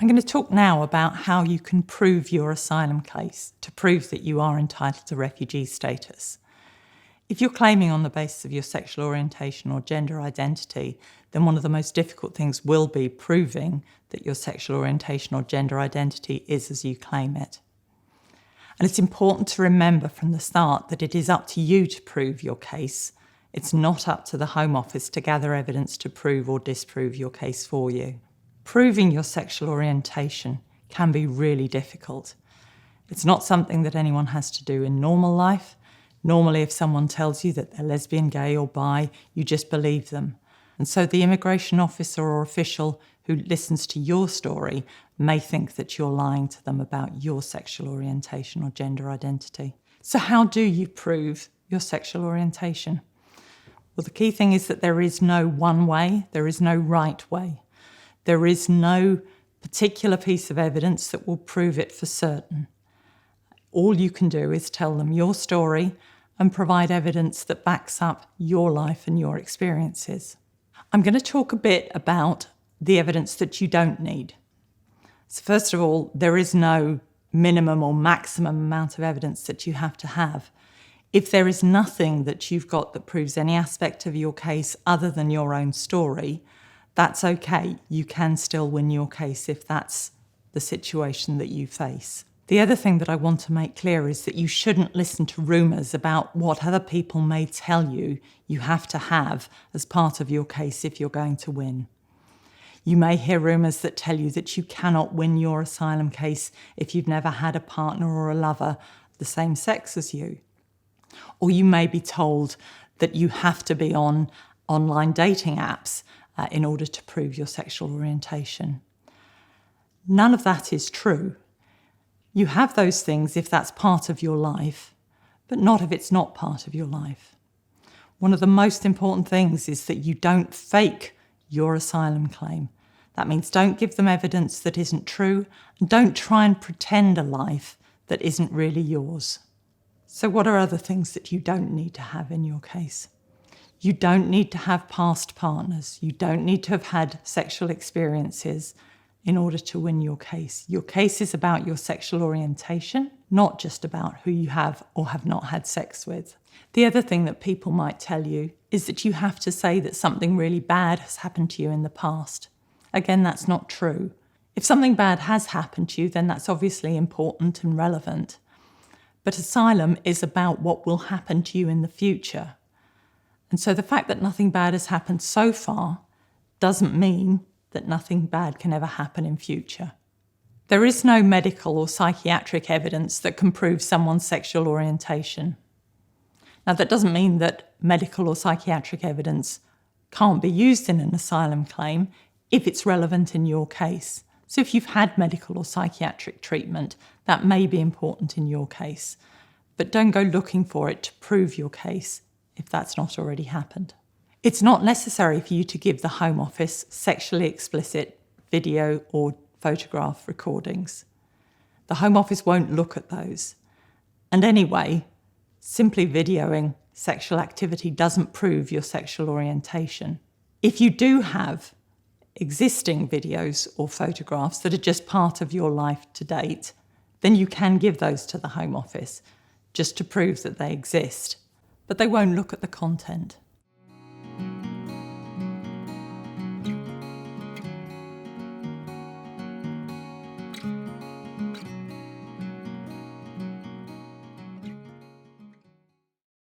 I'm going to talk now about how you can prove your asylum case to prove that you are entitled to refugee status. If you're claiming on the basis of your sexual orientation or gender identity, then one of the most difficult things will be proving that your sexual orientation or gender identity is as you claim it. And it's important to remember from the start that it is up to you to prove your case. It's not up to the Home Office to gather evidence to prove or disprove your case for you. Proving your sexual orientation can be really difficult. It's not something that anyone has to do in normal life. Normally, if someone tells you that they're lesbian, gay or bi, you just believe them. And so the immigration officer or official who listens to your story may think that you're lying to them about your sexual orientation or gender identity. So how do you prove your sexual orientation? Well, the key thing is that there is no one way, there is no right way. There is no particular piece of evidence that will prove it for certain. All you can do is tell them your story and provide evidence that backs up your life and your experiences. I'm going to talk a bit about the evidence that you don't need. So first of all, there is no minimum or maximum amount of evidence that you have to have. If there is nothing that you've got that proves any aspect of your case other than your own story, that's okay. You can still win your case if that's the situation that you face. The other thing that I want to make clear is that you shouldn't listen to rumours about what other people may tell you you have to have as part of your case if you're going to win. You may hear rumours that tell you that you cannot win your asylum case if you've never had a partner or a lover of the same sex as you. Or you may be told that you have to be on online dating apps in order to prove your sexual orientation. None of that is true. You have those things if that's part of your life, but not if it's not part of your life. One of the most important things is that you don't fake your asylum claim. That means don't give them evidence that isn't true, and don't try and pretend a life that isn't really yours. So what are other things that you don't need to have in your case? You don't need to have past partners. You don't need to have had sexual experiences in order to win your case. Your case is about your sexual orientation, not just about who you have or have not had sex with. The other thing that people might tell you is that you have to say that something really bad has happened to you in the past. Again, that's not true. If something bad has happened to you, then that's obviously important and relevant. But asylum is about what will happen to you in the future. And so the fact that nothing bad has happened so far doesn't mean that nothing bad can ever happen in future. There is no medical or psychiatric evidence that can prove someone's sexual orientation. Now, that doesn't mean that medical or psychiatric evidence can't be used in an asylum claim if it's relevant in your case. So if you've had medical or psychiatric treatment, that may be important in your case. But don't go looking for it to prove your case if that's not already happened. It's not necessary for you to give the Home Office sexually explicit video or photograph recordings. The Home Office won't look at those. And anyway, simply videoing sexual activity doesn't prove your sexual orientation. If you do have existing videos or photographs that are just part of your life to date, then you can give those to the Home Office just to prove that they exist. But they won't look at the content.